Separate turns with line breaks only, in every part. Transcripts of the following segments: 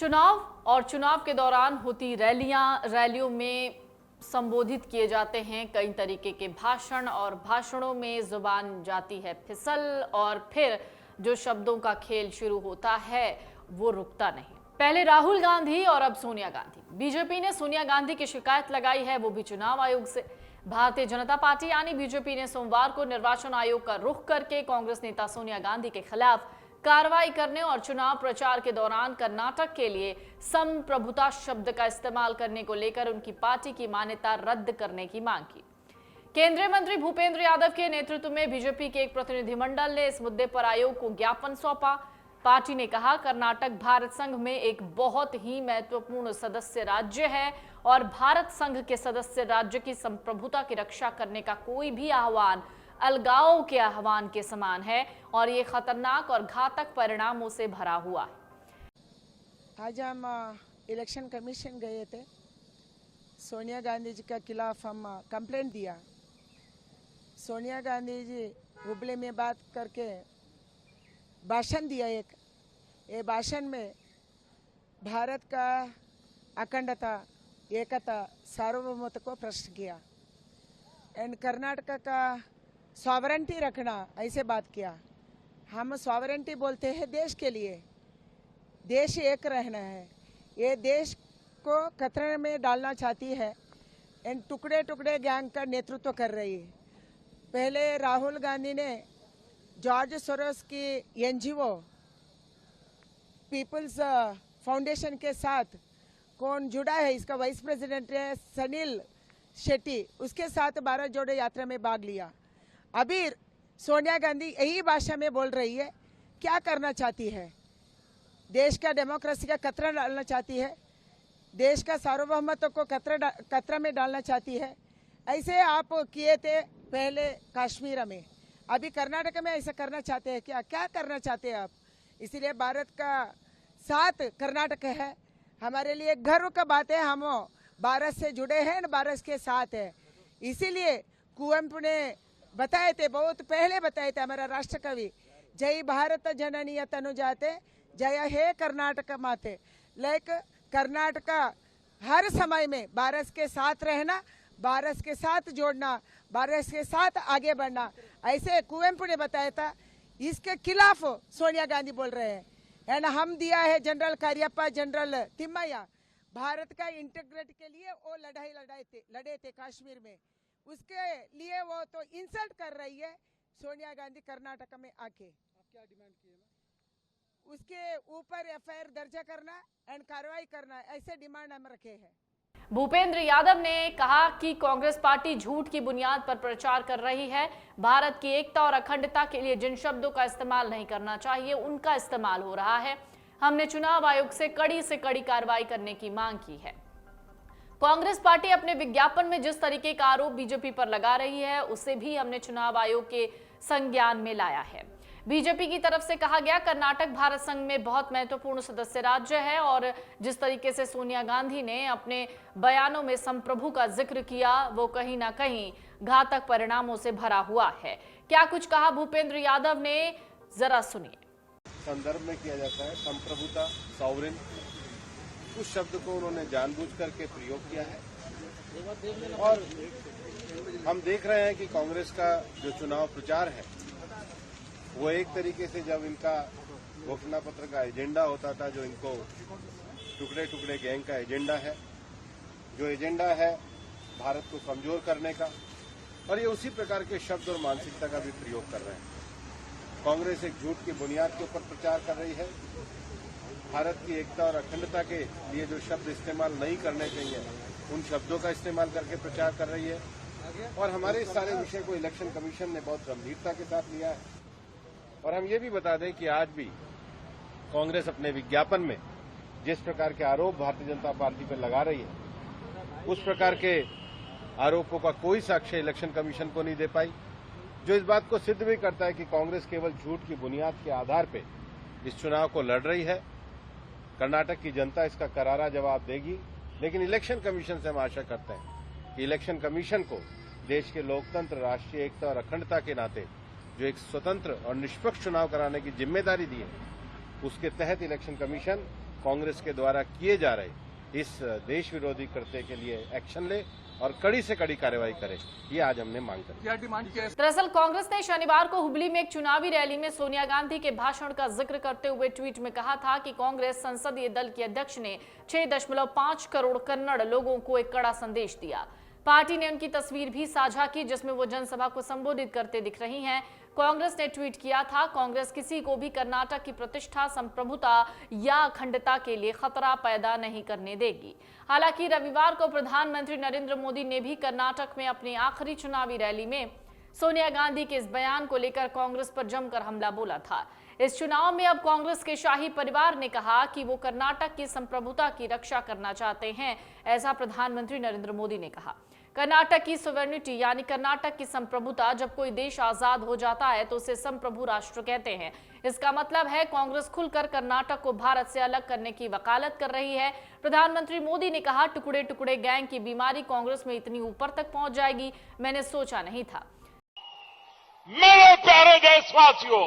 चुनाव और चुनाव के दौरान होती रैलियों में संबोधित किए जाते हैं कई तरीके के भाषण और भाषणों में जुबान जाती है फिसल और फिर जो शब्दों का खेल शुरू होता है वो रुकता नहीं। पहले राहुल गांधी और अब सोनिया गांधी। बीजेपी ने सोनिया गांधी की शिकायत लगाई है, वो भी चुनाव आयोग से। भारतीय जनता पार्टी यानी बीजेपी ने सोमवार को निर्वाचन आयोग का रुख करके कांग्रेस नेता सोनिया गांधी के खिलाफ कार्रवाई करने और चुनाव प्रचार के दौरान कर्नाटक के लिए संप्रभुता शब्द का इस्तेमाल करने को लेकर उनकी पार्टी की मान्यता रद्द करने की मांग की। केंद्रीय मंत्री भूपेंद्र यादव के नेतृत्व में बीजेपी के एक प्रतिनिधिमंडल ने इस मुद्दे पर आयोग को ज्ञापन सौंपा। पार्टी ने कहा, कर्नाटक भारत संघ में एक बहुत ही महत्वपूर्ण सदस्य राज्य है और भारत संघ के सदस्य राज्य की संप्रभुता की रक्षा करने का कोई भी आह्वान अलगाव के आह्वान के समान है और ये खतरनाक और घातक परिणामों से भरा हुआ है।
आज हम इलेक्शन कमीशन गए थे। सोनिया गांधी जी के खिलाफ हम कंप्लेंट दिया। सोनिया गांधी जी हुबली में बात करके भाषण दिया एक। ये भाषण में भारत का अखंडता, एकता, सार्वभौमत्व को प्रश्न किया एंड कर्नाटक का सॉवरेंटी रखना ऐसे बात किया। हम सॉवरेंटी बोलते हैं देश के लिए, देश एक रहना है। ये देश को खतरे में डालना चाहती है एंड टुकड़े टुकड़े गैंग का नेतृत्व कर रही है। पहले राहुल गांधी ने जॉर्ज सोरोस की एनजीओ पीपल्स फाउंडेशन के साथ कौन जुड़ा है, इसका वाइस प्रेसिडेंट है सनील शेट्टी, उसके साथ भारत जोड़ो यात्रा में भाग लिया। अभी सोनिया गांधी यही भाषा में बोल रही है। क्या करना चाहती है? देश का डेमोक्रेसी का खतरा डालना चाहती है, देश का सार्वभौमत्व को खतरा में डालना चाहती है। ऐसे आप किए थे पहले कश्मीर में, अभी कर्नाटक में ऐसा करना चाहते हैं क्या? क्या करना चाहते हैं आप? इसीलिए भारत का साथ कर्नाटक है, हमारे लिए गर्व का बात है। हम भारत से जुड़े हैं, भारत के साथ है। इसीलिए कुवेंपु ने बताए थे, बहुत पहले बताए थे, हमारा राष्ट्र कवि, जय भारत जननीय तनुजाते जय हे कर्नाटक माते। लाइक कर्नाटक हर समय में भारत के साथ रहना, भारत के साथ जोड़ना, भारत के साथ आगे बढ़ना, ऐसे कुवेंपु ने बताया था। इसके खिलाफ सोनिया गांधी बोल रहे हैं। एंड हम दिया है जनरल कार्यप्पा, जनरल तिम्मैया, भारत का इंटीग्रिटी के लिए वो लड़े थे कश्मीर में, उसके लिए वो तो इंसल्ट कर रही है सोनिया गांधी कर्नाटक में आके।
आप क्या डिमांड किए ना?
उसके ऊपर एफआईआर दर्ज करना एंड कार्रवाई करना, ऐसे डिमांड हम रखे हैं।
भूपेंद्र यादव ने कहा कि कांग्रेस पार्टी झूठ की बुनियाद पर प्रचार कर रही है। भारत की एकता और अखंडता के लिए जिन शब्दों का इस्तेमाल नहीं करना चाहिए उनका इस्तेमाल हो रहा है। हमने चुनाव आयोग से कड़ी कार्रवाई करने की मांग की है। कांग्रेस पार्टी अपने विज्ञापन में जिस तरीके का आरोप बीजेपी पर लगा रही है उसे भी हमने चुनाव आयोग के संज्ञान में लाया है। बीजेपी की तरफ से कहा गया, कर्नाटक भारत संघ में बहुत महत्वपूर्ण सदस्य राज्य है और जिस तरीके से सोनिया गांधी ने अपने बयानों में संप्रभु का जिक्र किया वो कहीं ना कहीं घातक परिणामों से भरा हुआ है। क्या कुछ कहा भूपेंद्र यादव ने, जरा सुनिए।
संदर्भ में किया जाता है संप्रभुता, सॉवरेन, उस शब्द को उन्होंने जानबूझ करके प्रयोग किया है। और हम देख रहे हैं कि कांग्रेस का जो चुनाव प्रचार है वो एक तरीके से, जब इनका घोषणा पत्र का एजेंडा होता था, जो इनको टुकड़े टुकड़े गैंग का एजेंडा है, जो एजेंडा है भारत को कमजोर करने का, और ये उसी प्रकार के शब्द और मानसिकता का भी प्रयोग कर रहे हैं। कांग्रेस एक झूठ की बुनियाद के ऊपर प्रचार कर रही है। भारत की एकता और अखंडता के लिए जो शब्द इस्तेमाल नहीं करने चाहिए उन शब्दों का इस्तेमाल करके प्रचार कर रही है। और हमारे इस सारे विषय को इलेक्शन कमीशन ने बहुत गंभीरता के साथ लिया है। और हम ये भी बता दें कि आज भी कांग्रेस अपने विज्ञापन में जिस प्रकार के आरोप भारतीय जनता पार्टी पर लगा रही है उस प्रकार के आरोपों का कोई साक्ष्य इलेक्शन कमीशन को नहीं दे पाई, जो इस बात को सिद्ध भी करता है कि कांग्रेस केवल झूठ की बुनियाद के आधार पर इस चुनाव को लड़ रही है। कर्नाटक की जनता इसका करारा जवाब देगी, लेकिन इलेक्शन कमीशन से हम आशा करते हैं कि इलेक्शन कमीशन को देश के लोकतंत्र, राष्ट्रीय एकता और अखंडता के नाते जो एक स्वतंत्र और निष्पक्ष चुनाव कराने की जिम्मेदारी दी है उसके तहत इलेक्शन कमीशन कांग्रेस के द्वारा किए जा रहे इस देश विरोधी कृत्य के लिए एक्शन ले और कड़ी से कड़ी कार्रवाई करे, ये आज हमने मांग कर।
क्या डिमांड किया है?
दरअसल कांग्रेस ने शनिवार को हुबली में एक चुनावी रैली में सोनिया गांधी के भाषण का जिक्र करते हुए ट्वीट में कहा था कि कांग्रेस संसदीय दल के अध्यक्ष ने 6.5 करोड़ कन्नड़ लोगों को एक कड़ा संदेश दिया। पार्टी ने उनकी तस्वीर भी साझा की जिसमें वो जनसभा को संबोधित करते दिख रही हैं। कांग्रेस ने ट्वीट किया था, कांग्रेस किसी को भी कर्नाटक की प्रतिष्ठा, संप्रभुता या अखंडता के लिए खतरा पैदा नहीं करने देगी। हालांकि रविवार को प्रधानमंत्री नरेंद्र मोदी ने भी कर्नाटक में अपनी आखिरी चुनावी रैली में सोनिया गांधी के इस बयान को लेकर कांग्रेस पर जमकर हमला बोला था। इस चुनाव में अब कांग्रेस के शाही परिवार ने कहा कि वो कर्नाटक की संप्रभुता की रक्षा करना चाहते हैं, ऐसा प्रधानमंत्री नरेंद्र मोदी ने कहा। कर्नाटक की सॉवरेनिटी यानी कर्नाटक की संप्रभुता, जब कोई देश आजाद हो जाता है तो उसे संप्रभु राष्ट्र कहते हैं। इसका मतलब है कांग्रेस खुलकर कर्नाटक को भारत से अलग करने की वकालत कर रही है। प्रधानमंत्री मोदी ने कहा, टुकड़े टुकड़े गैंग की बीमारी कांग्रेस में इतनी ऊपर तक पहुंच जाएगी, मैंने सोचा नहीं था।
मेरे प्यारे देशवासियों,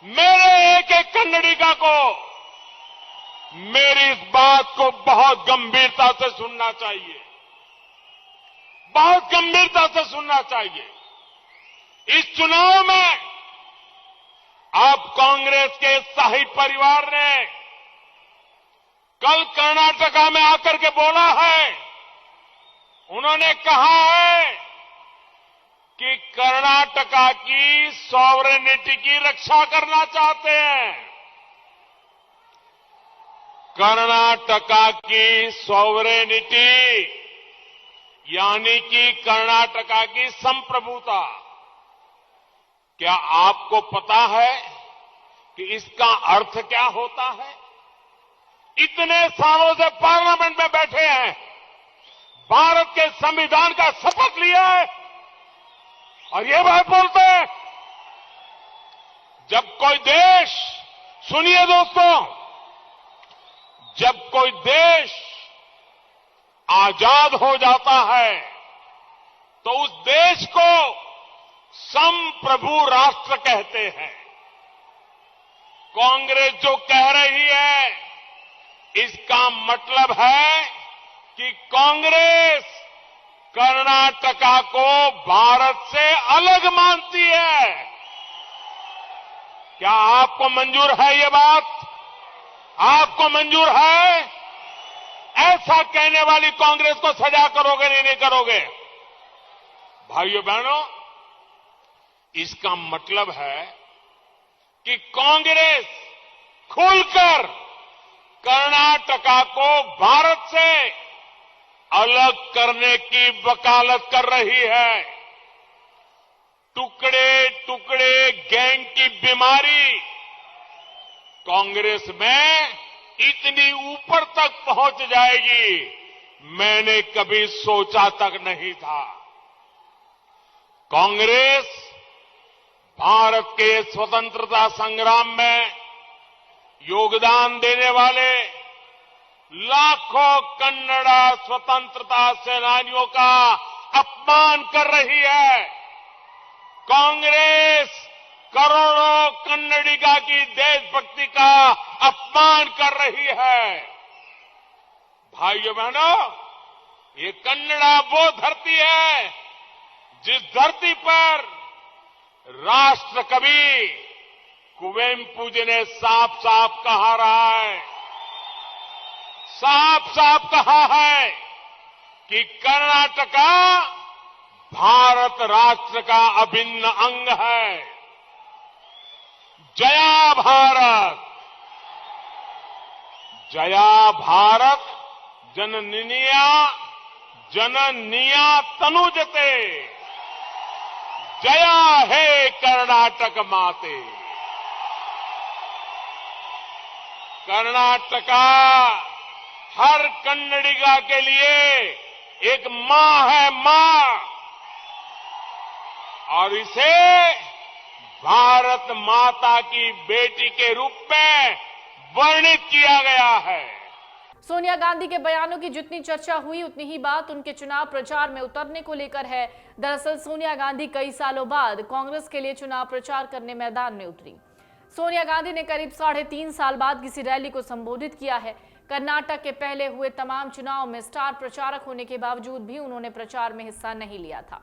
मेरे एक एक कन्नडिगा को मेरी इस बात को बहुत गंभीरता से सुनना चाहिए, बहुत गंभीरता से सुनना चाहिए। इस चुनाव में अब कांग्रेस के शाही परिवार ने कल कर्नाटका में आकर के बोला है, उन्होंने कहा है कि कर्नाटका की सॉवरेनिटी की रक्षा करना चाहते हैं। कर्नाटका की सॉवरेनिटी यानी कि कर्नाटका की संप्रभुता, क्या आपको पता है कि इसका अर्थ क्या होता है? इतने सालों से पार्लियामेंट में बैठे हैं, भारत के संविधान का शपथ लिया है और ये बात बोलते हैं। जब कोई देश, सुनिए दोस्तों, जब कोई देश आजाद हो जाता है तो उस देश को संप्रभु राष्ट्र कहते हैं। कांग्रेस जो कह रही है, इसका मतलब है कि कांग्रेस कर्नाटका को भारत से अलग मानती है। क्या आपको मंजूर है ये बात? आपको मंजूर है? ऐसा कहने वाली कांग्रेस को सजा करोगे नहीं करोगे? भाइयों बहनों, इसका मतलब है कि कांग्रेस खुलकर कर्नाटका को भारत से अलग करने की वकालत कर रही है। टुकड़े टुकड़े गैंग की बीमारी कांग्रेस में इतनी ऊपर तक पहुंच जाएगी, मैंने कभी सोचा तक नहीं था। कांग्रेस भारत के स्वतंत्रता संग्राम में योगदान देने वाले लाखों कन्नड़ा स्वतंत्रता सेनानियों का अपमान कर रही है। कांग्रेस करोड़ों कन्नडिगा की देशभक्ति का अपमान कर रही है। भाइयों बहनों, ये कन्नड़ा वो धरती है जिस धरती पर राष्ट्र कवि कुवेंपु जी ने साफ साफ कहा रहा है, साफ साफ कहा है कि कर्नाटका भारत राष्ट्र का अभिन्न अंग है। जया भारत, जया भारत जननिया जननिया तनुजते, जया हे कर्नाटक माते। कर्नाटका हर कन्नडिगा के लिए एक मां है, मां, और इसे भारत माता की बेटी के रूप में वर्णित किया गया है।
सोनिया गांधी के बयानों की जितनी चर्चा हुई उतनी ही बात उनके चुनाव प्रचार में उतरने को लेकर है। दरअसल सोनिया गांधी कई सालों बाद कांग्रेस के लिए चुनाव प्रचार करने मैदान में उतरी। सोनिया गांधी ने करीब 3.5 साल बाद किसी रैली को संबोधित किया है। कर्नाटक के पहले हुए तमाम चुनाव में स्टार प्रचारक होने के बावजूद भी उन्होंने प्रचार में हिस्सा नहीं लिया था।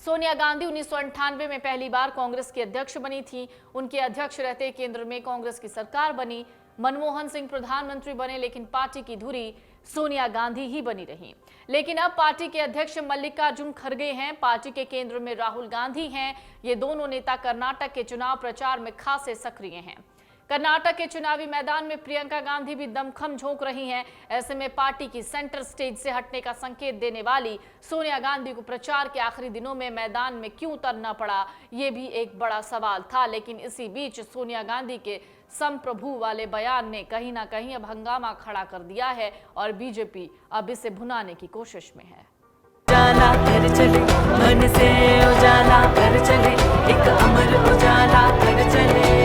सोनिया गांधी 1998 में पहली बार कांग्रेस की अध्यक्ष बनी थी। उनके अध्यक्ष रहते केंद्र में कांग्रेस की सरकार बनी। मनमोहन सिंह प्रधानमंत्री बने, लेकिन पार्टी की धुरी सोनिया गांधी ही बनी रही। लेकिन अब पार्टी के अध्यक्ष मल्लिकार्जुन खड़गे हैं, पार्टी के केंद्र में राहुल गांधी हैं। ये दोनों नेता कर्नाटक के चुनाव प्रचार में खासे सक्रिय हैं। कर्नाटक के चुनावी मैदान में प्रियंका गांधी भी दमखम झोंक रही हैं। ऐसे में पार्टी की सेंटर स्टेज से हटने का संकेत देने वाली सोनिया गांधी को प्रचार के आखिरी दिनों में मैदान में क्यों उतरना पड़ा, ये भी एक बड़ा सवाल था। लेकिन इसी बीच सोनिया गांधी के संप्रभु वाले बयान ने कहीं ना कहीं अब हंगामा खड़ा कर दिया है और बीजेपी अब इसे भुनाने की कोशिश में है।
उजाला कर चले, मन से उजाला कर चले, एक अमर उजाला कर चले।